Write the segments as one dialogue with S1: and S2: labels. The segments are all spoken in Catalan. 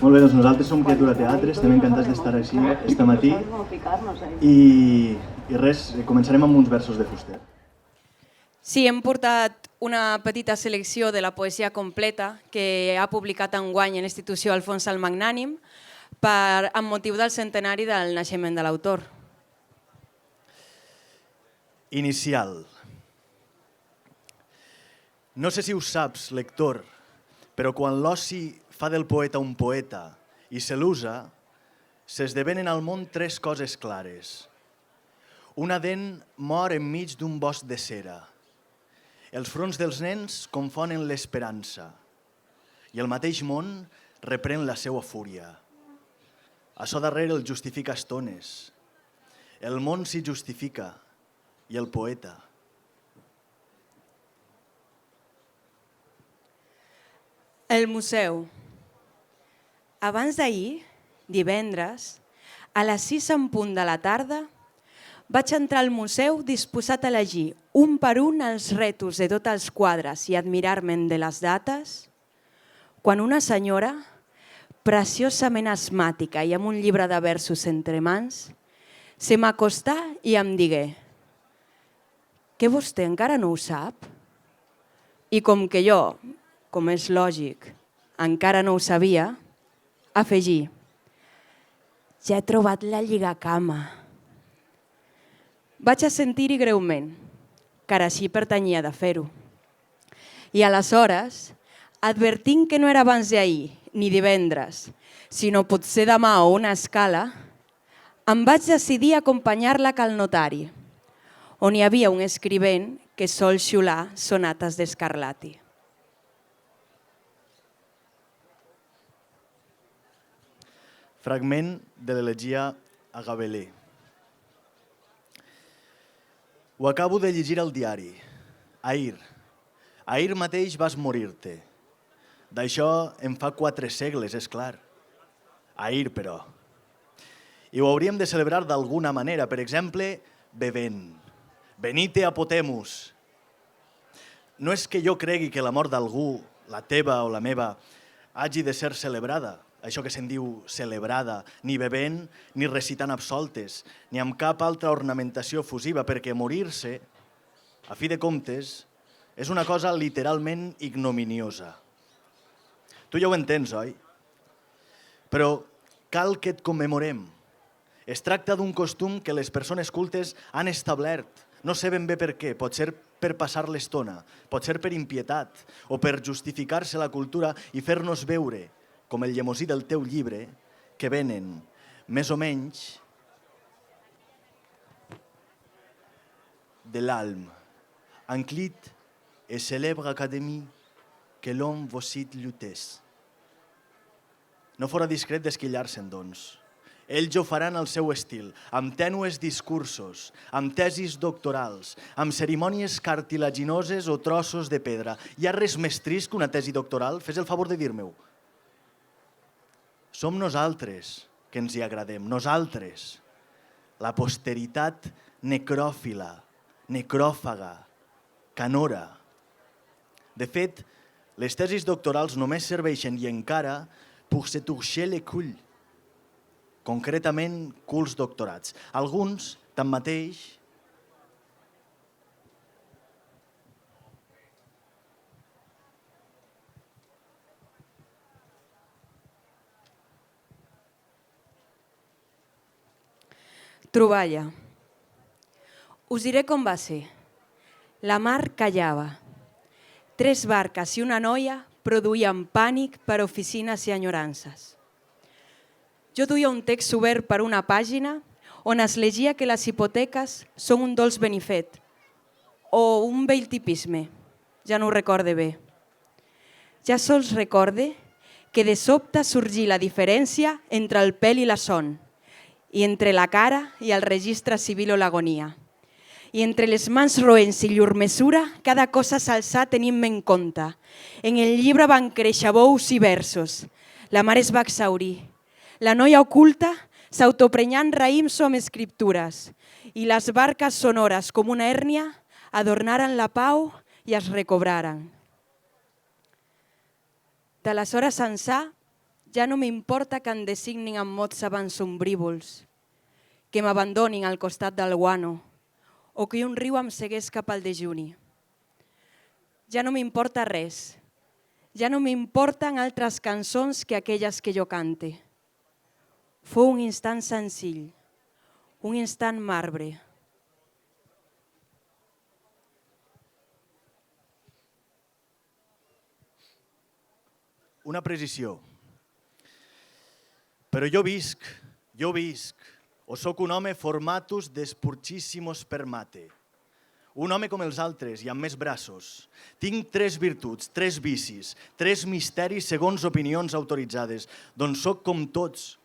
S1: Molt bé, doncs nosaltres som Criatura Teatre, estem encantats d'estar així este matí i res, començarem amb uns versos de Fuster.
S2: Sí, hem portat una petita selecció de la poesia completa que ha publicat enguany en l'institució Alfons el Magnànim amb motiu del centenari del naixement de l'autor.
S1: Inicial. No sé si ho saps, lector, però quan l'oci fa del poeta un poeta i se l'usa, s'esdevenen al món tres coses clares. Una dent mor enmig d'un bosc de cera. Els fronts dels nens confonen l'esperança i el mateix món reprèn la seva fúria. Açò darrere el justifica estones. El món s'hi justifica i el poeta.
S2: El museu. Abans d'ahir, divendres, a les 6 en punt de la tarda, vaig entrar al museu disposat a llegir un per un els rètols de tots els quadres i admirar-me'n de les dates, quan una senyora, preciosament asmàtica i amb un llibre de versos entre mans, se m'acostà i em digué: «Que vostè encara no ho sap?» I com que jo, com és lògic, encara no ho sabia, afegí: «Ja he trobat la lligacama». Vaig a sentir-hi greument, car així pertanyia de fer-ho. I aleshores, advertint que no era abans d'ahir ni divendres, sinó potser demà o una escala, em vaig decidir a acompanyar-la cal notari, on hi havia un escrivent que sol xiular sonates d'Scarlatti.
S1: Fragment de l'elegia a Gabelé. Ho acabo de llegir al diari. Ahir. Ahir mateix vas morir-te. D'això en fa 4 segles, és clar. Ahir, però. I ho hauríem de celebrar d'alguna manera, per exemple, bevent. Venite apotemus. No és que jo cregui que la mort d'algú, la teva o la meva, hagi de ser celebrada, això que se'n diu celebrada, ni bevent, ni recitant absoltes, ni amb cap altra ornamentació fusiva, perquè morir-se, a fi de comptes, és una cosa literalment ignominiosa. Tu ja ho entens, oi? Però cal que et commemorem. Es tracta d'un costum que les persones cultes han establert. No sé ben bé per què, pot ser per passar l'estona, pot ser per impietat o per justificar-se la cultura i fer-nos veure, com el llemosí del teu llibre, que venen, més o menys, de l'alm. Enclit et célèbre académie que l'homme vocite lutès. No fora discret d'esquillar-se'n, doncs. Ells ho faran al seu estil, amb tènues discursos, amb tesis doctorals, amb cerimònies cartilaginoses o trossos de pedra. Hi ha res més trist que una tesi doctoral? Fes el favor de dir-me-ho. Som nosaltres que ens hi agradem, nosaltres, la posteritat necròfila, necròfaga, canora. De fet, les tesis doctorals només serveixen i encara pour se toucher les couilles, concretament culs doctorats. Alguns, tanmateix,
S2: Troballa. Us diré com va ser. La mar callava. 3 barques i una noia produïen pànic per oficines i enyorances. Jo duia un text obert per una pàgina on es llegia que les hipoteques són un dolç benifet o un vell tipisme, ja no ho recorde bé. Ja sols recorde que de sobte sorgí la diferència entre el pèl i la son, i entre la cara i el registre civil o l'agonia. I entre les mans roents i llur mesura, cada cosa s'alçà tenint-me en compte. En el llibre van créixer bous i versos. La mar es va exhaurir. La noia oculta s'autoprenyà en raïms o amb escriptures i les barques sonores com una hèrnia adornaren la pau i es recobraren. D'aleshores ençà Ja no m'importa que em designin amb mots abans sombrívols, que m'abandonin al costat del guano o que un riu em segueix cap al dejuni. Ja no m'importa res. Ja no m'importen altres cançons que aquelles que jo cante. Fou un instant senzill, un instant marbre.
S1: Una precisió. Però jo visc, o sóc un home formatus despurcissimos per mate. Un home com els altres i amb més braços. Tinc 3 virtuts, 3 vicis, 3 misteris segons opinions autoritzades, doncs sóc com tots.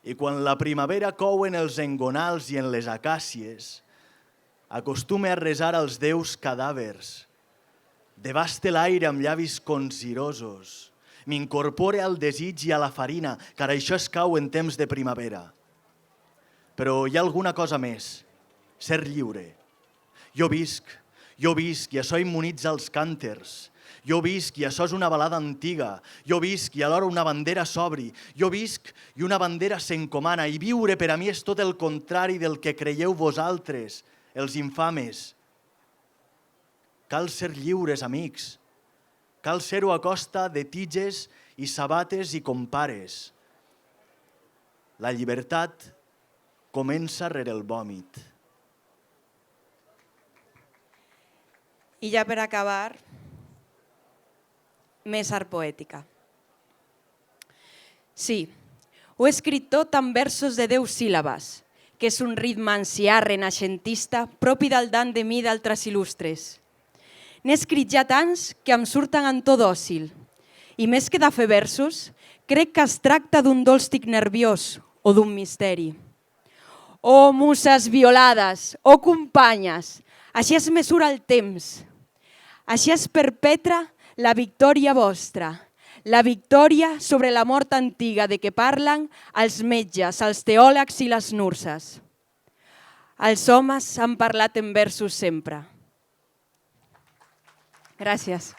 S1: I quan la primavera cou en els engonals i en les acàcies, acostume a resar als déus cadàvers. Devaste l'aire amb llavis consirosos. M'incorpore al desig i a la farina, car això es cau en temps de primavera. Però hi ha alguna cosa més, ser lliure. Jo visc i això immunitza els cànters. Jo visc i això és una balada antiga. Jo visc i alhora una bandera s'obri. Jo visc i una bandera s'encomana. I viure per a mi és tot el contrari del que creieu vosaltres, els infames. Cal ser lliures, amics. Cal ser-ho a costa de tiges i sabates i compares. La llibertat comença rere el vòmit.
S2: I ja per acabar, més art poètica. Sí, ho he escrit tot en versos de 10 síl·labes, que és un ritme ancià renaixentista propi del Dan de mi d'altres il·lustres. N'he escrit ja tants que em surten en to dòcil. I més que de fer versos, crec que es tracta d'un dolç nerviós o d'un misteri. Oh, muses violades, oh, companyes, així es mesura el temps. Així es perpetra la victòria vostra, la victòria sobre la mort antiga de què parlen els metges, els teòlegs i les nurses. Els homes han parlat en versos sempre. Gràcies.